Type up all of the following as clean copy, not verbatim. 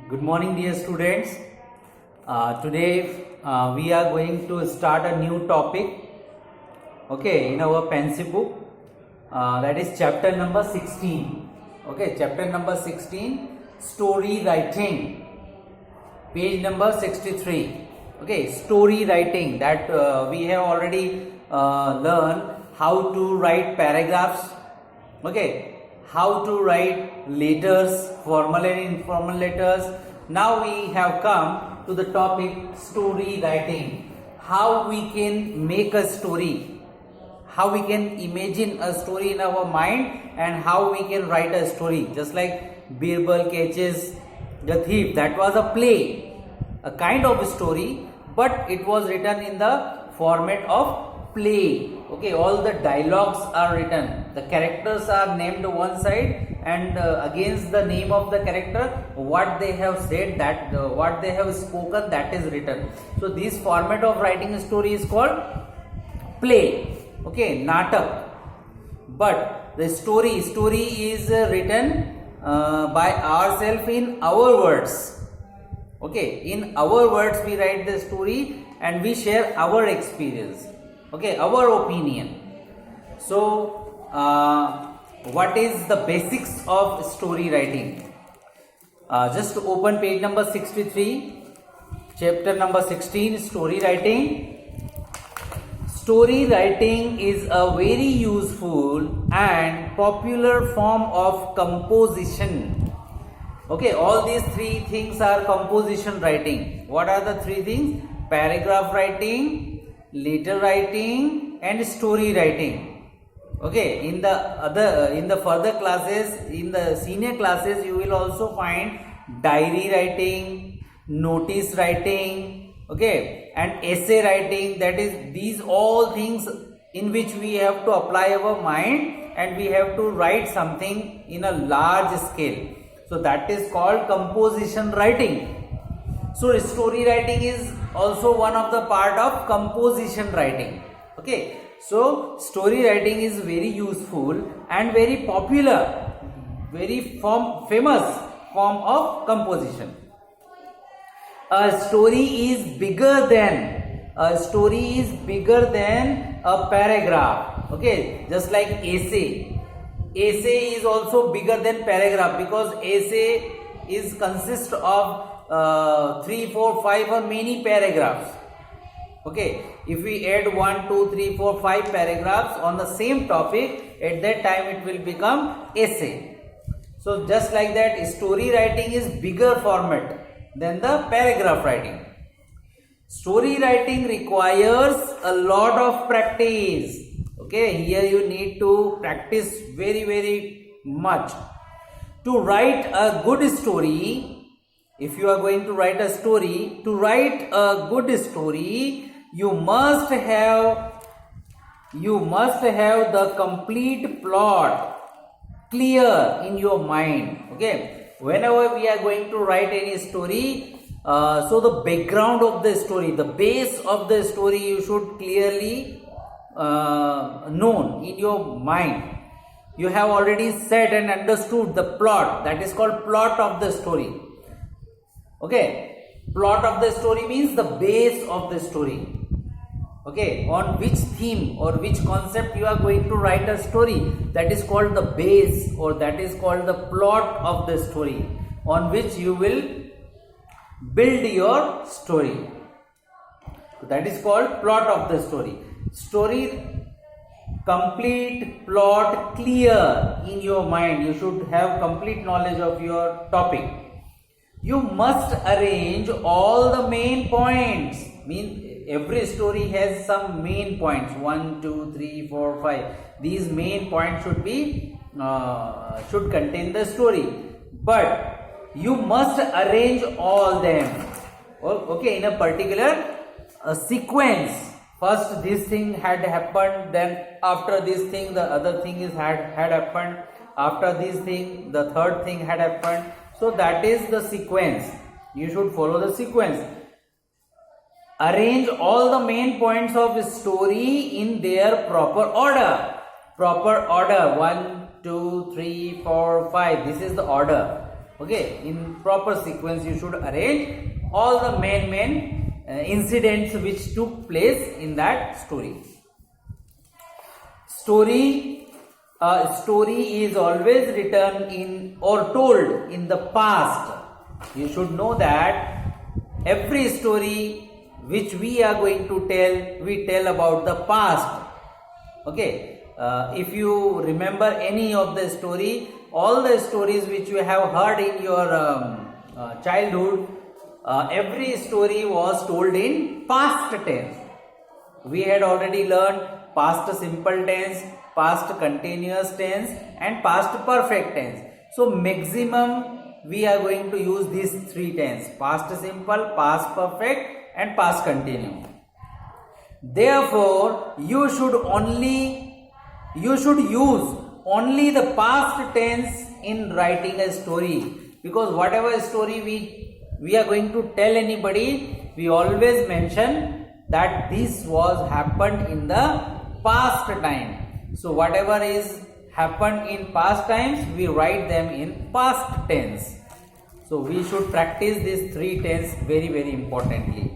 Good morning, dear students. Today we are going to start a new topic. Okay, in our pencil book, that is chapter number 16. Okay, chapter number 16, story writing, page number 63. Okay, story writing, that we have already learned how to write paragraphs. Okay, how to write letters, formal and informal letters. Now we have come to the topic story writing. How we can make a story, how we can imagine a story in our mind, and how we can write a story. Just like Birbal catches the thief, that was a play, a kind of story, but it was written in the format of play. Okay, all the dialogues are written, the characters are named one side, and against the name of the character, what they have said, that what they have spoken, that is written. So this format of writing a story is called play. Okay, natak. But the story is written by ourselves in our words. Okay, in our words we write the story and we share our experience. Okay, our opinion. So, what is the basics of story writing? Just open page number 63, chapter number 16, story writing. Story writing is a very useful and popular form of composition. Okay, all these three things are composition writing. What are the three things? Paragraph writing, letter writing, and story writing. Okay, in the further classes, in the senior classes, you will also find diary writing, notice writing, okay, and essay writing. That is, these all things in which we have to apply our mind and we have to write something in a large scale. So that is called composition writing. So story writing is also one of the part of composition writing. Okay, so story writing is very useful and very popular, very famous form of composition. A story is bigger than a paragraph. Okay, just like essay is also bigger than paragraph, because essay is consist of 3, 4, 5 or many paragraphs. Okay, if we add 1, 2, 3, 4, 5 paragraphs on the same topic, at that time it will become essay. So just like that, story writing is bigger format than the paragraph writing. Story writing requires a lot of practice. Okay, here you need to practice very much to write a good story. If you are going to write a story, to write a good story, you must have the complete plot clear in your mind. Okay, whenever we are going to write any story, so the background of the story, the base of the story, you should clearly known in your mind. You have already said and understood the plot, that is called plot of the story. Okay, plot of the story means the base of the story. Okay, on which theme or which concept you are going to write a story, that is called the base, or that is called the plot of the story, on which you will build your story. So that is called plot of the story. Story, complete plot clear in your mind. You should have complete knowledge of your topic. You must arrange all the main points. Every story has some main points, 1, 2, 3, 4, 5. These main points should contain the story, but you must arrange all them. Okay, in a particular sequence. First this thing had happened, then after this thing the other thing had happened, after this thing the third thing had happened. So that is the sequence. You should follow the sequence. Arrange all the main points of a story in their proper order. 1, 2, 3, 4, 5. This is the order. Okay, in proper sequence you should arrange all the main incidents which took place in that story. Story is always written in or told in the past. You should know that every story which we are going to tell, we tell about the past. Okay, if you remember any of the story, all the stories which you have heard in your childhood, every story was told in past tense. We had already learned past simple tense, past continuous tense and past perfect tense. So maximum we are going to use these three tense: past simple, past perfect and past continuous. Therefore, you should use only the past tense in writing a story, because whatever story we are going to tell anybody, we always mention that this was happened in the past time. So whatever is happened in past times, we write them in past tense. So we should practice these three tense very importantly.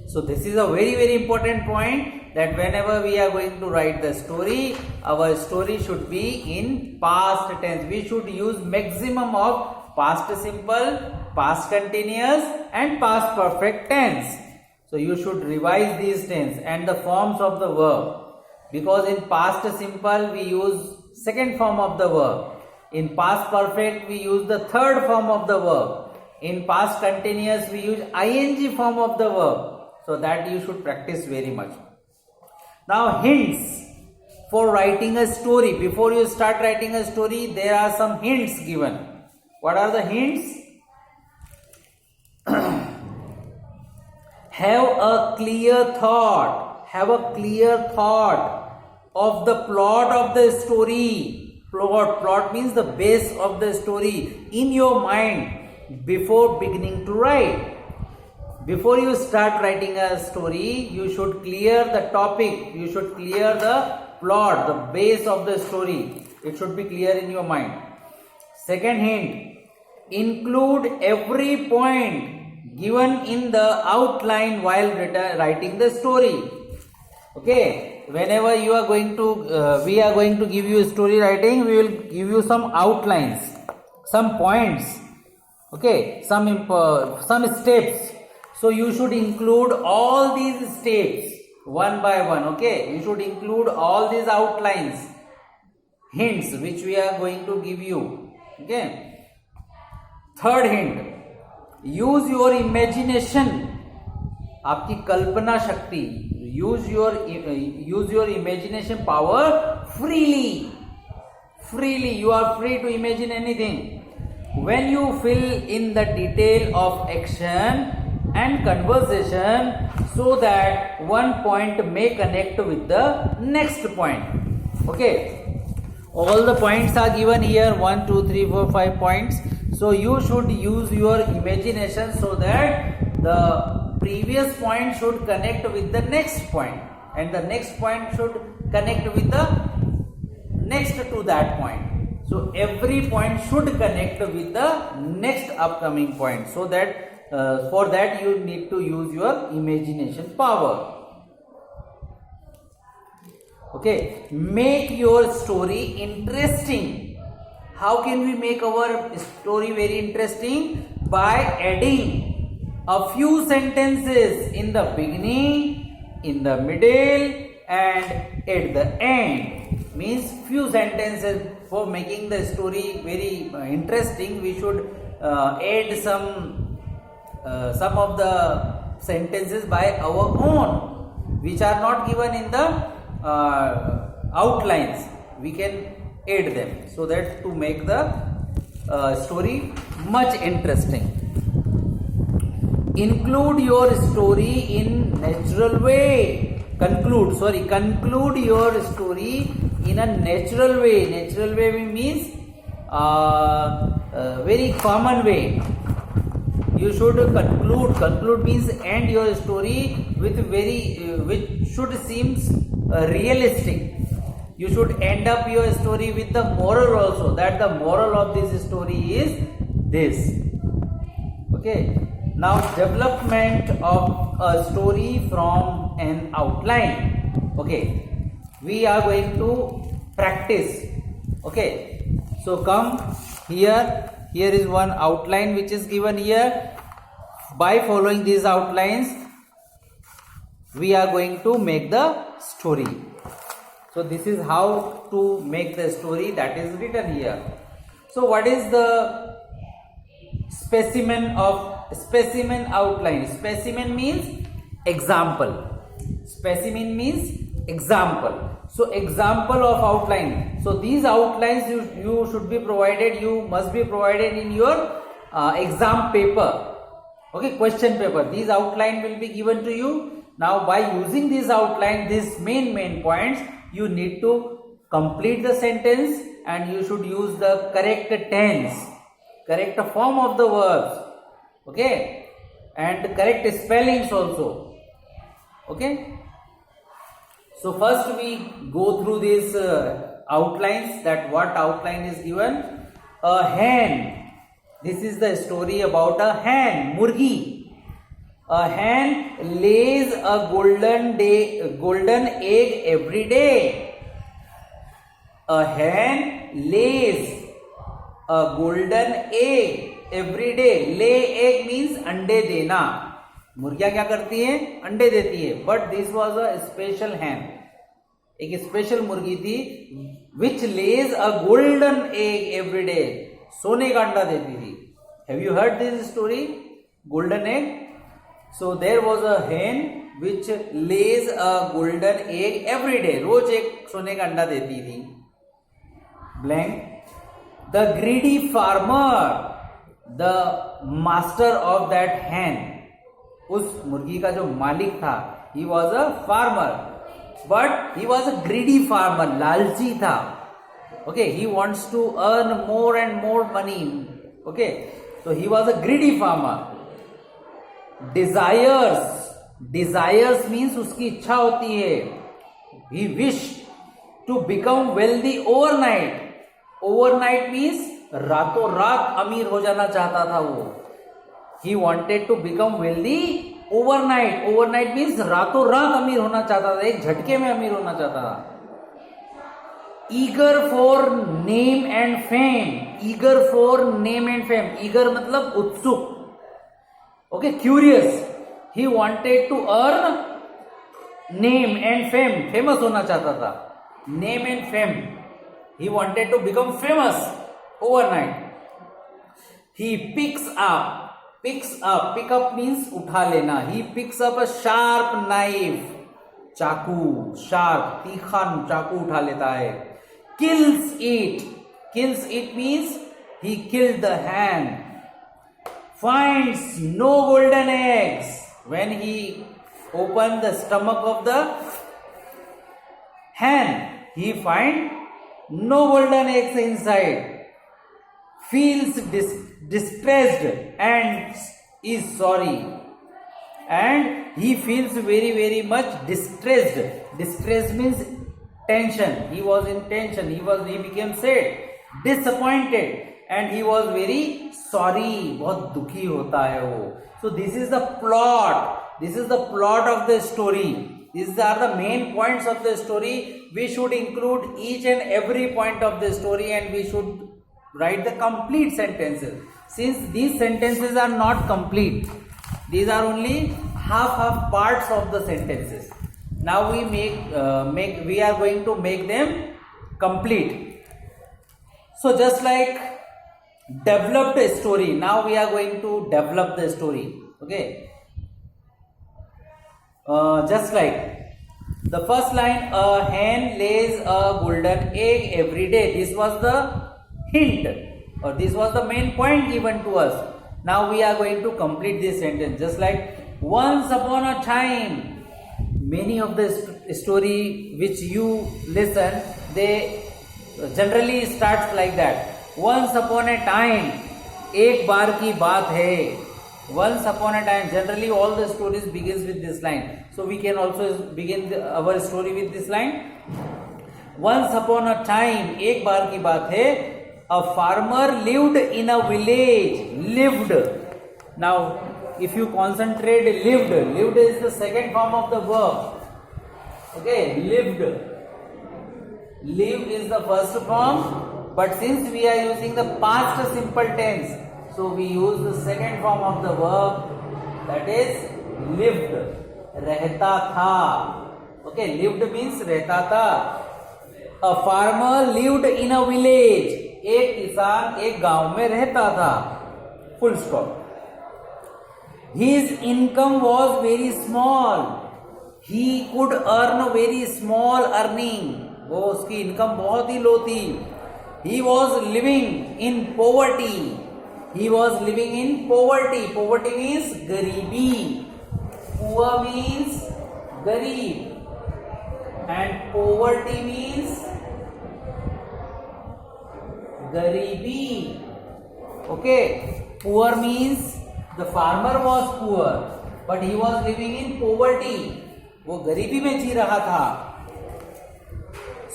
So this is a very important point, that whenever we are going to write the story, our story should be in past tense. We should use maximum of past simple, past continuous and past perfect tense. So you should revise these tense and the forms of the verb, because in past simple we use second form of the verb, in past perfect we use the third form of the verb, in past continuous we use ing form of the verb. So that you should practice very much. Now hints for writing a story. Before you start writing a story, there are some hints given. What are the hints? Have a clear thought of the plot of the story. Plot means the base of the story in your mind before beginning to write. Before you start writing a story, you should clear the topic, you should clear the plot, the base of the story. It should be clear in your mind. Second hint, include every point given in the outline while writing the story. Okay, whenever you are going to, we are going to give you story writing, we will give you some outlines, some points, okay, some steps. So you should include all these steps one by one, okay. You should include all these outlines, hints which we are going to give you, okay. Third hint, use your imagination, आपकी कल्पना शक्ति, use your imagination power freely. You are free to imagine anything. When you fill in the detail of action and conversation, so that one point may connect with the next point. Okay, all the points are given here, 1 2 3 4 5 points. So you should use your imagination so that the previous point should connect with the next point, and the next point should connect with the next to that point. So every point should connect with the next upcoming point, so that for that you need to use your imagination power. Okay, make your story interesting. How can we make our story very interesting? By adding a few sentences in the beginning, in the middle and at the end. Means few sentences. For making the story very interesting, we should add some of the sentences by our own, which are not given in the outlines. We can add them, so that to make the story much interesting. Include your story in natural way. Conclude your story in a natural way. Natural way means very common way. You should conclude. Conclude means end your story with which should seem realistic. you should end up your story with the moral also, that the moral of this story is this. Okay, now development of a story from an outline. Okay, we are going to practice. Okay, so come here. Here is one outline which is given here. By following these outlines, we are going to make the story. So this is how to make the story that is written here. So what is the specimen outline? Specimen means example. Specimen means example. So example of outline. So these outlines you should be provided, you must be provided in your exam paper. Okay, question paper. These outline will be given to you. Now by using this outline, these main points, you need to complete the sentence and you should use the correct tense, correct form of the verbs, okay, and correct spellings also. Okay, so first we go through these outlines, that what outline is given. A hen. This is the story about a hen, murgi. A hen lays a golden egg every day. A hen lays a golden egg every day. Lay egg means अंडे देना. मुर्गियां क्या करती हैं? अंडे देती है. But this was a special hen. एक स्पेशल मुर्गी थी which lays a golden egg every day. सोने का अंडा देती थी. Have you heard this story? Golden egg. So there was a hen which lays a golden egg every day. रोज एक सोने का अंडा देती थी. Blank. The greedy farmer, the master of that hen. उस मुर्गी का जो मालिक था, he was a farmer, but he was a greedy farmer. लालची था. Okay, he wants to earn more and more money. Okay, so he was a greedy farmer. Desires means उसकी इच्छा होती है. He wished to become wealthy overnight. Overnight means रातों रात अमीर हो जाना चाहता था वो. He wanted to become wealthy overnight. Overnight means रातों रात अमीर होना चाहता था, एक झटके में अमीर होना चाहता था. Eager for name and fame. Eager for name and fame. Eager मतलब उत्सुक. Okay, curious. He wanted to earn name and fame. Famous होना चाहता था. Name and fame. He wanted to become famous overnight. He picks up. Pick up means उठा लेना. He picks up a sharp knife. चाकू, sharp, तीखा चाकू उठा लेता है. Kills it means he killed the hen. Finds no golden eggs. When he opened the stomach of the hen, he finds no golden eggs inside. Feels distressed and is sorry. And he feels very much distressed. Distress means tension. He was in tension. He became sad, disappointed, and he was very sorry. बहुत दुखी होता है वो. So this is the plot. This is the plot of the story. These are the main points of the story. We should include each and every point of the story, and we should write the complete sentences. Since these sentences are not complete, these are only half parts of the sentences. Now we we are going to make them complete. So just like developed a story, now we are going to develop the story. Okay, just like the first line, a hen lays a golden egg every day. This was the hint, or this was the main point given to us. Now we are going to complete this sentence. Just like once upon a time. Many of the story which you listen, they generally starts like that. Once upon a time, एक बार की बात है. Once upon a time. Generally, all the stories begins with this line. So we can also begin our story with this line. Once upon a time, एक बार की बात है, a farmer lived in a village, lived. Now if you concentrate, lived is the second form of the verb. Okay, lived is the first form, but since we are using the past simple tense, so we use the second form of the verb, that is lived. रहता था. Okay, lived means रहता था. A farmer lived in a village. एक किसान एक गांव में रहता था. Full stop. His income was very small. He could earn a very small earning. वो उसकी इनकम बहुत ही लो थी. He was living in poverty. He was living in poverty. Poverty means गरीबी. Poor means गरीब. And poverty means गरीबी. Okay. Poor means the farmer was poor, but he was living in poverty. वो गरीबी में जी रहा था.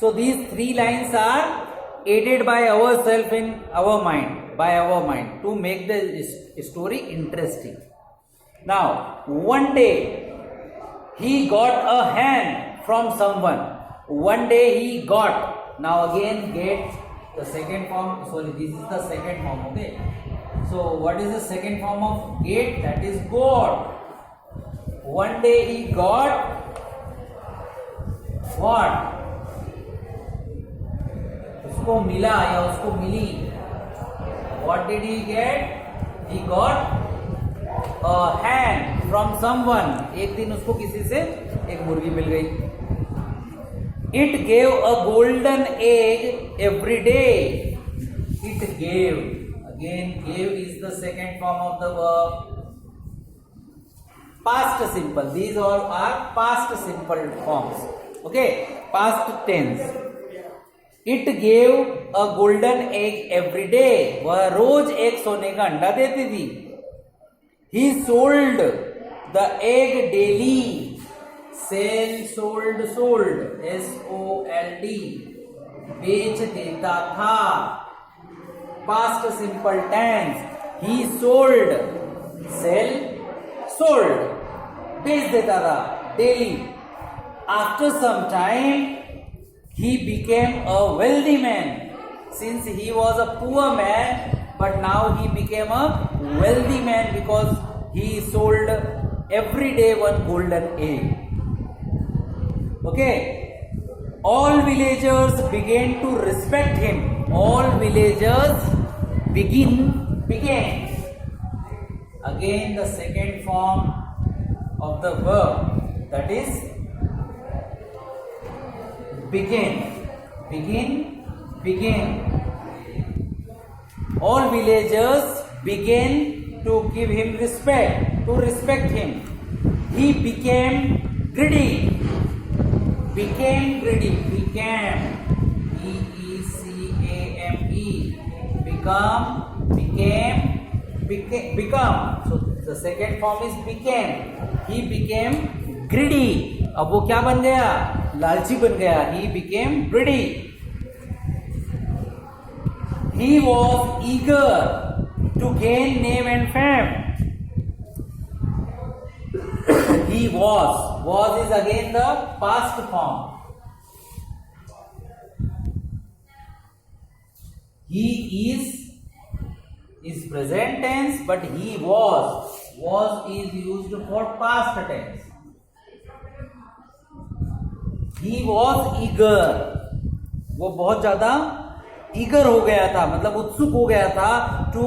So these three lines are aided by ourselves in our mind, by our mind, to make the story interesting. Now, one day he got a hand from someone. One day he got. Now again get the second form. Sorry, this is the second form. Okay. So what is the second form of get? That is got. One day he got what? उसको मिला या उसको मिली. What did he get? He got a hand from someone. एक दिन उसको किसी से एक मुर्गी मिल गई. It gave a golden egg every day. It gave. Again, gave is the second form of the verb. Past simple. These all are past simple forms. Okay, past tense. It gave a golden egg every day. वह रोज एक सोने का अंडा देती थी. He sold the egg daily. Sell, sold, sold. S-O-L-D. बेच देता था. Past simple tense. He sold. Sell, sold. बेच देता था daily. After some time, he became a wealthy man. Since he was a poor man, but now he became a wealthy man because he sold every day one golden egg. Okay. All villagers began to respect him. All villagers began. Again the second form of the verb, that is begin. All villagers began to give him respect, to respect him. He became greedy. Became. E-E-C-A-M-E. Become. So the second form is became. He became greedy. अब वो क्या बन गया? लालची बन गया. He became greedy. He was eager to gain name and fame. He was. Was is again the past form. He is present tense, but he was. Was is used for past tense. He was eager. वो बहुत ज्यादा eager हो गया था, मतलब उत्सुक हो गया था. To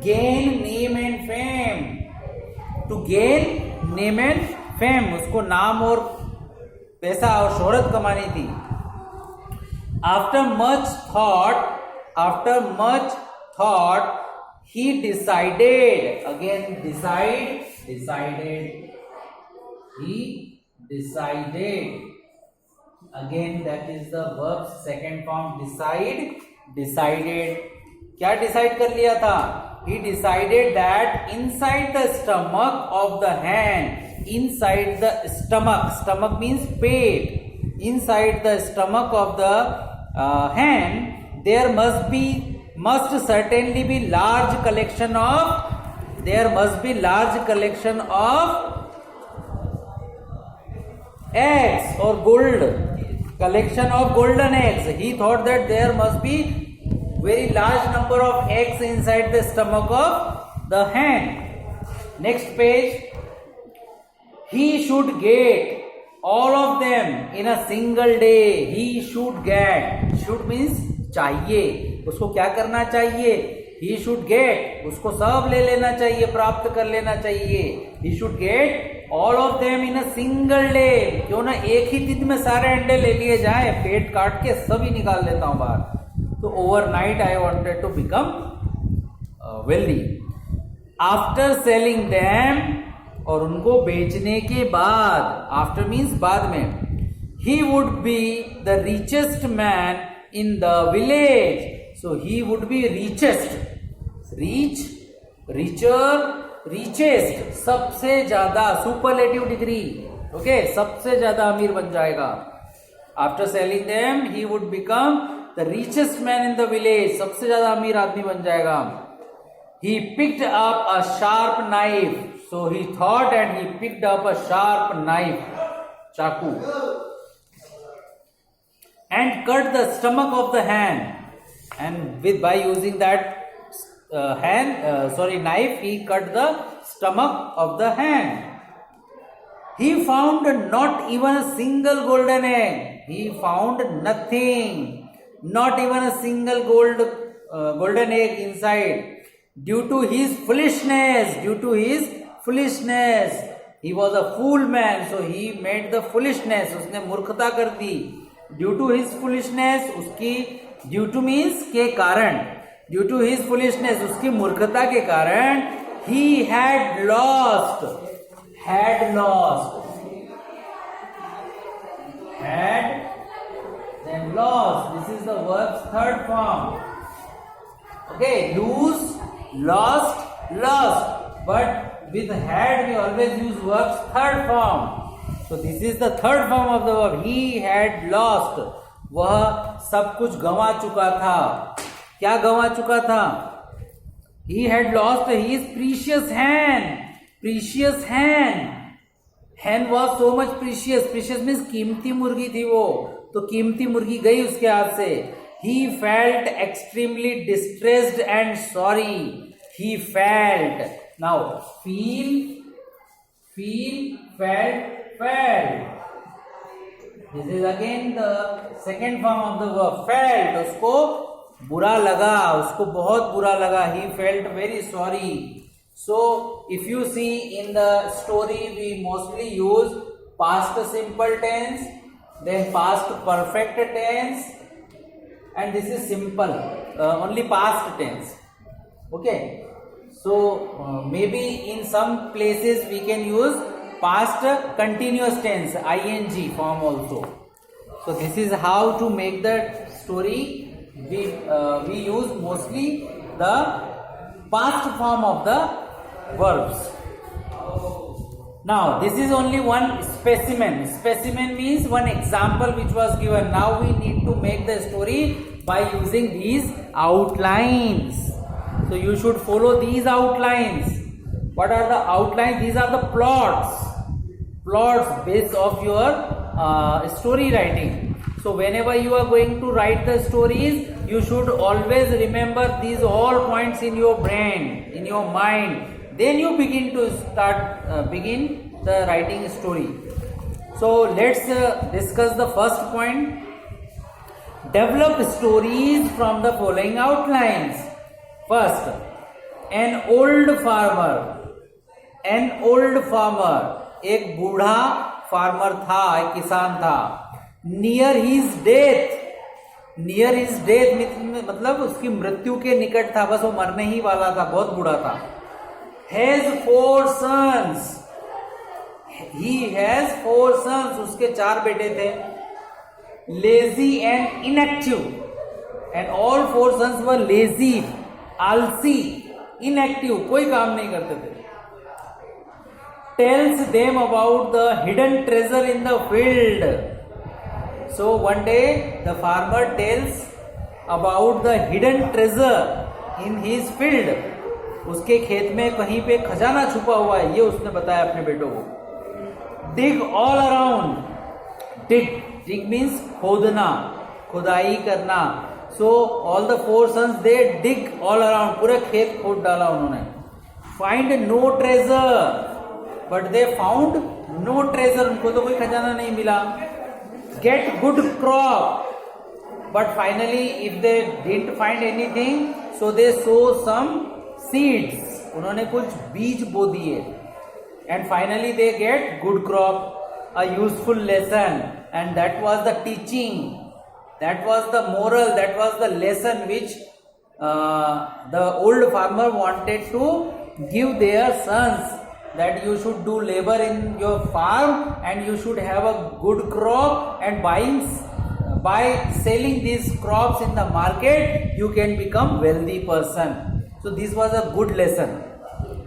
gain name and fame. To gain name and fame. उसको नाम और पैसा और शोहरत कमानी थी. After much thought he decided. Again decided. He decided. Again that is the verb second form. Decided. क्या डिसाइड कर लिया था? He decided that inside the stomach of the hen. Inside the stomach means pet. inside the stomach of the hen, there must certainly be large collection of eggs or collection of golden eggs. He thought that there must be very large number of eggs inside the stomach of the hen. Next page. He should get all of them in a single day. He should get. Should means चाहिए. उसको क्या करना चाहिए? He should get. उसको सब ले लेना चाहिए, प्राप्त कर लेना चाहिए. He should get all of them in a single day. क्यों ना एक ही दिन में सारे अंडे ले लिए जाए, पेट काट के सभी निकाल लेता हूं बाहर. तो overnight I wanted to become wealthy. After selling them, और उनको बेचने के बाद, आफ्टर मीन्स बाद में, he would be the richest man in the village. So he would be richest, richer, richest, सबसे ज्यादा, सुपरलेटिव डिग्री, ओके, सबसे ज्यादा अमीर बन जाएगा. After selling them he would become the richest man in the village, सबसे ज्यादा अमीर आदमी बन जाएगा. He picked up a sharp knife. So he thought and he picked up a sharp knife, chaku, and cut the stomach of the hen. And by using that knife, he cut the stomach of the hen. He found not even a single golden egg. He found nothing, not even a single golden egg inside. Due to his foolishness, he was a fool man, so he made the foolishness, उसने मूर्खता कर दी. Due to his foolishness, उसकी due to means के कारण, due to his foolishness, उसकी मूर्खता के कारण, he had lost, then lost. This is the verb's third form. Okay, lose, lost, but with had we always use verbs third form. So this is the third form of the verb. He had lost. वह सब कुछ गंवा चुका था. क्या गंवा चुका था? He had lost his precious hen. Hen was so much precious. Precious means कीमती मुर्गी थी वो. तो कीमती मुर्गी गई उसके हाथ से. He felt extremely distressed and sorry. He felt. Now, felt. This is again the second form of the verb. Felt. उसको बुरा लगा, उसको बहुत बुरा लगा. He felt very sorry. So, if you see in the story, we mostly use past simple tense, then past perfect tense, and this is simple, only past tense. Okay. So maybe in some places we can use past continuous tense, ing form also. So this is how to make the story. We use mostly the past form of the verbs. Now this is only one specimen. Specimen means one example which was given. Now we need to make the story by using these outlines. So you should follow these outlines. What are the outlines? These are the plots based of your story writing. So whenever you are going to write the stories, you should always remember these all points in your brain, in your mind. Then you begin the writing story. So let's discuss the first point. Develop stories from the following outlines. First, an old farmer, एक बूढ़ा farmer था, एक किसान था. Near his death मतलब उसकी मृत्यु के निकट था, बस वो मरने ही वाला था, बहुत बूढ़ा था. Has 4 sons. He has 4 sons. उसके 4 बेटे थे. Lazy and inactive. And all 4 sons were lazy, आलसी, inactive, कोई काम नहीं करते थे. Tells them about the hidden treasure in the field. So one day the farmer tells about the hidden treasure in his field. उसके खेत में कहीं पे खजाना छुपा हुआ है, ये उसने बताया अपने बेटों को. Dig all around. Dig means खोदना, खुदाई करना. So all the 4 sons they dig all around. पूरे खेत खोद डाला उन्होंने. Find no treasure, but they found no treasure. उनको तो कोई खजाना नहीं मिला. Get good crop, but finally if they didn't find anything, so they sow some seeds. उन्होंने कुछ बीज बो दिए. And finally they get good crop, a useful lesson, and that was the teaching, that was the moral, that was the lesson which the old farmer wanted to give their sons, that you should do labor in your farm and you should have a good crop, and by selling these crops in the market you can become wealthy person. So this was a good lesson,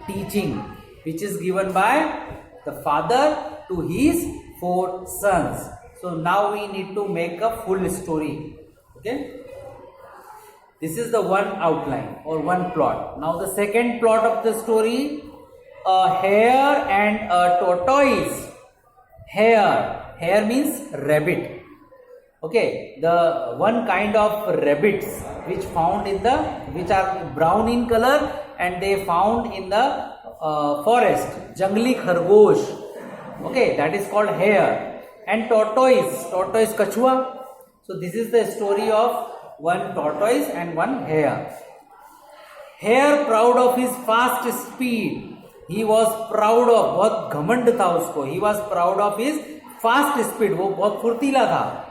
teaching, which is given by the father to his 4 sons. So now we need to make a full story. Okay, this is the one outline or one plot. Now the second plot of the story, a hare and a tortoise. Hare means rabbit. Okay, the one kind of rabbits which are brown in color and they found in the forest, jangli khargosh. Okay, that is called hare. And tortoise kachua. So this is the story of one tortoise and one hare. Hare, proud of his fast speed, he was proud of, बहुत घमंड था उसको, he was proud of his fast speed, वो बहुत फुर्तीला था.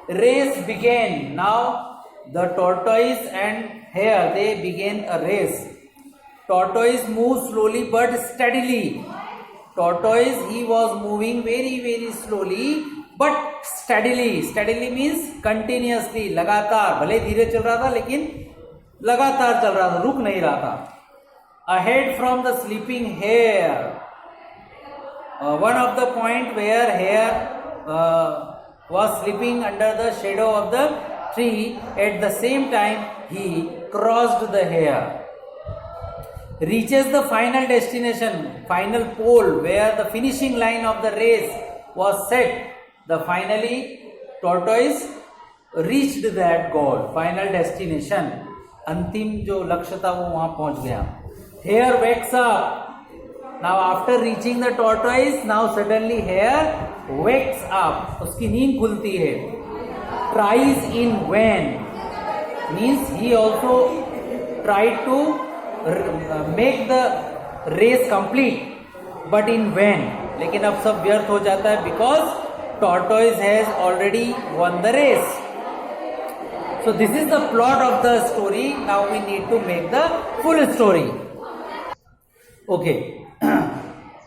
Race began. Now the tortoise and hare, they began a race. Tortoise moved slowly but steadily. Tortoise, he was moving very very slowly but steadily. Steadily means continuously, लगातार. भले धीरे चल रहा था लेकिन लगातार चल रहा था, रुक नहीं रहा था. Ahead from the sleeping hare, one of the point where hare was sleeping under the shadow of the tree, at the same time he crossed the hare. Reaches the final destination, final pole where the finishing line of the race was set. The finally tortoise reached that goal, final destination. अंतिम जो लक्ष्य था वो वहां पहुंच गया. Hare wakes up. Now after reaching the tortoise, now suddenly hare wakes up. उसकी नींद खुलती है. Tries in vain means he also tried to make the race complete, but in vain. लेकिन अब सब व्यर्थ हो जाता है because tortoise has already won the race. So this is the plot of the story. Now we need to make the full story. Okay.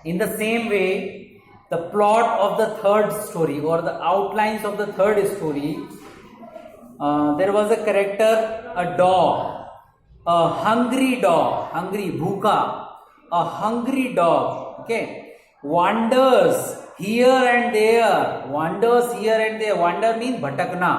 In the same way, the plot of the third story or the outlines of the third story, there was a character, a dog, a hungry dog, hungry, bhuka, a hungry dog, okay, wanders here and there, wanders here and there. Wander means भटकना,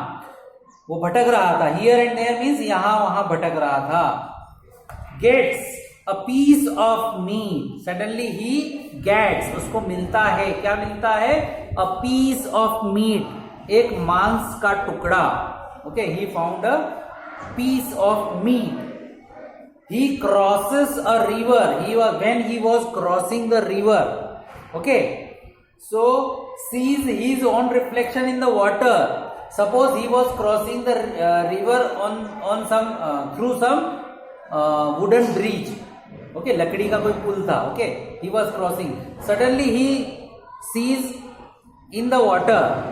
वो भटक रहा था. Here and there means यहाँ वहाँ भटक रहा था. Gets a piece of meat. Suddenly he gets, उसको मिलता है, क्या मिलता है? A piece of meat, एक मांस का टुकड़ा. Okay, he found a piece of meat. He crosses a river. When he was crossing the river, okay, so sees his own reflection in the water. Suppose he was crossing the river on some through some wooden bridge. Okay, लकड़ी का कोई पुल था. Okay, he was crossing. Suddenly he sees in the water,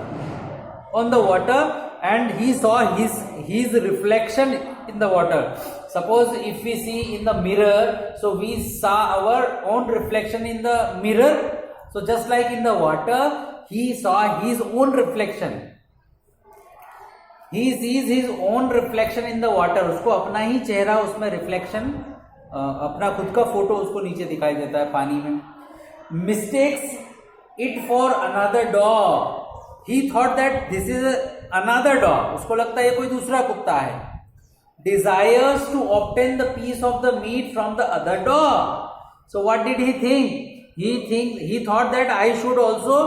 on the water, and he saw his reflection in the water. Suppose if we see in the mirror, so we saw our own reflection in the mirror. So just like in the water, he saw his own reflection. He sees his own reflection in the water. उसको अपना ही चेहरा उसमें reflection, अपना खुद का photo उसको नीचे दिखाई देता है पानी में. Mistakes it for another dog. he thought that this is another dog. उसको लगता है ये कोई दूसरा कुत्ता है. Desires to obtain the piece of the meat from the other dog. So what did he think? He thought that I should also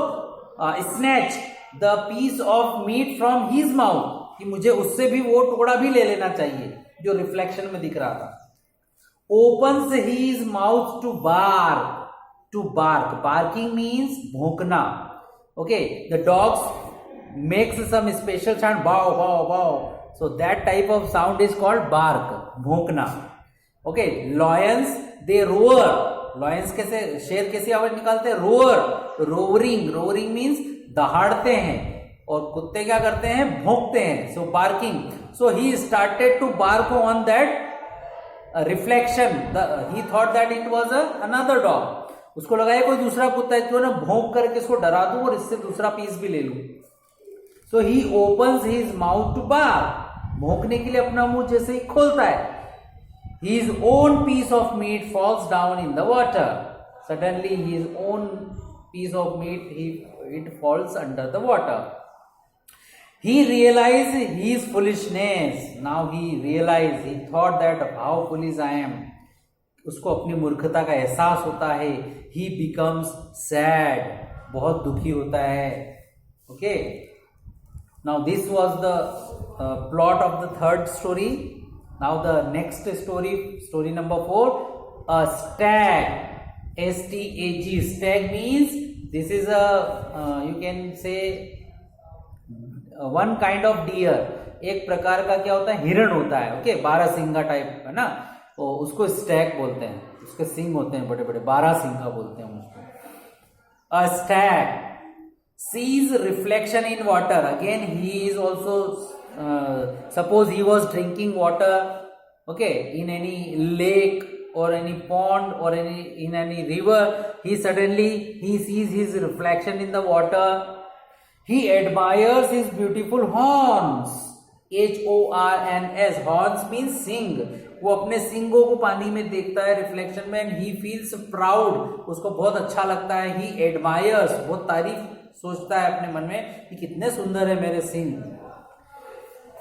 snatch the piece of meat from his mouth. कि मुझे उससे भी वो टुकड़ा भी ले लेना चाहिए जो रिफ्लेक्शन में दिख रहा था. Opens his mouth to bark. To bark. Barking means भौंकना. Okay, the dogs makes some special sound, bow, bow, bow. So that type of sound is called bark, भौंकना. Okay, lions they roar. Lions कैसे, शेर कैसी आवाज निकालते हैं? Roar. Roaring. Roaring means दहाड़ते हैं. और कुत्ते क्या करते हैं? भौंकते हैं. So barking. So he started to bark on that reflection. He thought that it was another dog. उसको लगा ये कोई दूसरा कुत्ता है, क्यों ना भौंक करके इसको डरा दूं और इससे दूसरा पीस भी ले लूं. So he opens his mouth to bark. भौंकने के लिए अपना मुंह जैसे ही खोलता है, his own piece of meat falls down in the water. Suddenly his own piece of meat it falls under the water. He realized his foolishness. Now he realized, he thought that how foolish I am. उसको अपनी मूर्खता का एहसास होता है. He becomes sad. बहुत दुखी होता है. Okay. Now this was the plot of the third story. Now the next story, story number 4. A stag. S-T-A-G. Stag means this is a you can say one kind of dear. एक प्रकार का क्या होता है? हिरण होता है. Okay, 12 सिंगा टाइप है ना, तो उसको स्टैग बोलते हैं. उसके सिंग होते हैं बड़े बड़े, 12 सिंगा बोलते हैं उसको. A stag sees reflection in water. Again he is also, suppose he was drinking water, okay, in any lake or any pond or in any river. He suddenly sees his reflection in the water. He admires his beautiful horns. H-O-R-N-S. Horns means sing. वो अपने सिंगों को पानी में देखता है reflection में, and he feels proud. उसको बहुत अच्छा लगता है. He admires. बहुत तारीफ सोचता है अपने मन में कि कितने सुंदर है मेरे सिंग.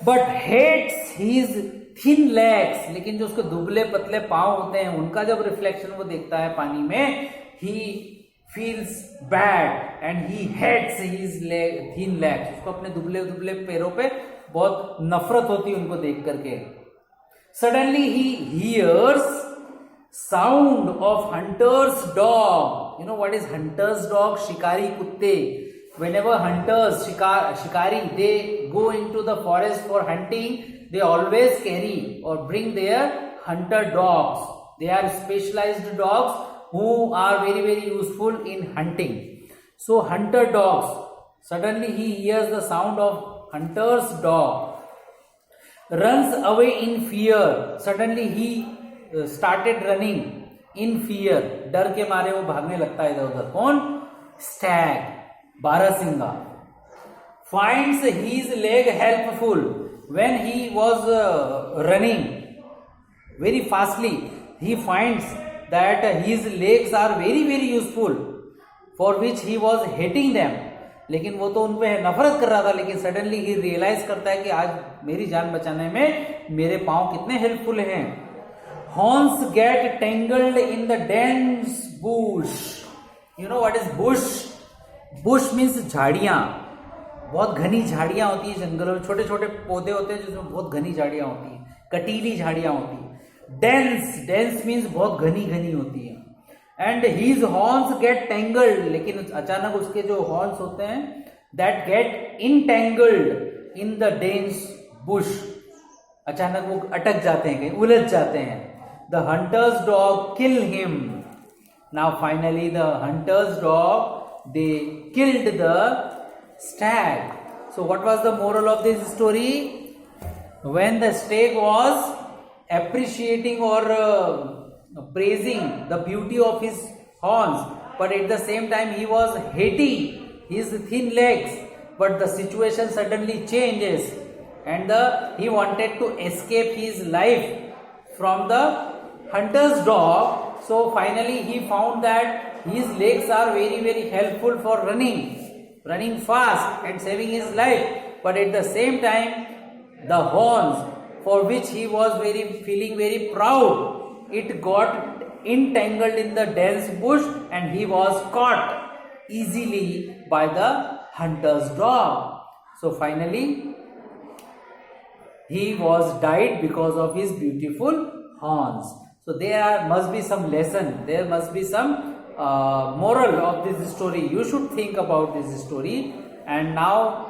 But hates his thin legs. लेकिन जो उसके दुबले पतले पांव होते हैं उनका जब रिफ्लेक्शन वो देखता है पानी में, he feels bad and he hates his thin legs. उसको अपने दुबले दुबले पैरों पे बहुत नफरत होती है उनको देख करके. Suddenly he hears sound of hunter's dog. You know what is hunter's dog? शिकारी कुत्ते. Whenever hunters, shikari, they go into the forest for hunting, they always carry or bring their hunter dogs. They are specialized dogs who are very very useful in hunting. So hunter dogs, suddenly he hears the sound of hunter's dog, runs away in fear. Suddenly he started running in fear. डर के मारे वो भागने लगता है इधर उधर. कौन? Stag, barasingha. Finds his leg helpful. When he was running very fastly, he finds that his legs are very very useful, for which he was hating them. लेकिन वो तो उन पे नफरत कर रहा था, लेकिन सडनली ही रियलाइज करता है कि आज मेरी जान बचाने में मेरे पांव कितने हेल्पफुल हैं. Horns get tangled in the dense bush. You know what is bush? Bush means झाड़ियां. बहुत घनी झाड़ियां होती है जंगलों में. छोटे छोटे पौधे होते हैं जिसमें बहुत घनी झाड़ियां होती हैं, कटीली झाड़ियां होती हैं. डेंस मीन्स बहुत घनी घनी होती है. And his horns get tangled. लेकिन अचानक उसके जो हॉर्न्स होते हैं that get entangled in the dense bush. अचानक वो अटक जाते हैं, कहीं उलझ जाते हैं. The hunter's dog kill him. Now finally the hunter's dog they killed the stag. So what was the moral of this story? When the stag was appreciating or praising the beauty of his horns, but at the same time he was hating his thin legs, but the situation suddenly changes and he wanted to escape his life from the hunter's dog. So finally he found that his legs are very very helpful for running. running fast and saving his life, but at the same time, the horns, for which he was feeling very proud, it got entangled in the dense bush and he was caught easily by the hunter's dog. So finally, he was died because of his beautiful horns. So there must be some lesson, there must be some moral of this story. You should think about this story, and now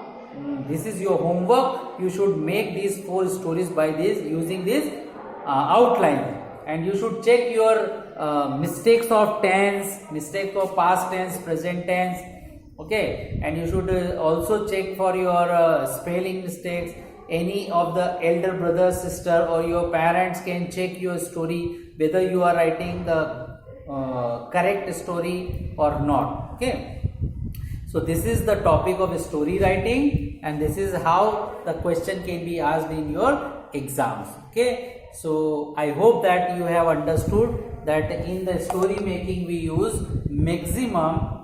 this is your homework. You should make these 4 stories by this using this outline, and you should check your mistakes of tense, mistakes of past tense, present tense. Okay, and you should also check for your spelling mistakes. Any of the elder brother, sister, or your parents can check your story whether you are writing the correct story or not. Okay, so this is the topic of story writing, and this is how the question can be asked in your exams. Okay, so I hope that you have understood that in the story making we use maximum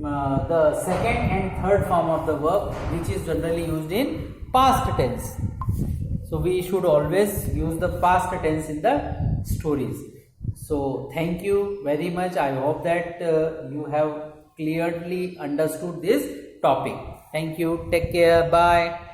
the second and third form of the verb, which is generally used in past tense. So we should always use the past tense in the stories. So thank you very much. I hope that you have clearly understood this topic. Thank you. Take care. Bye.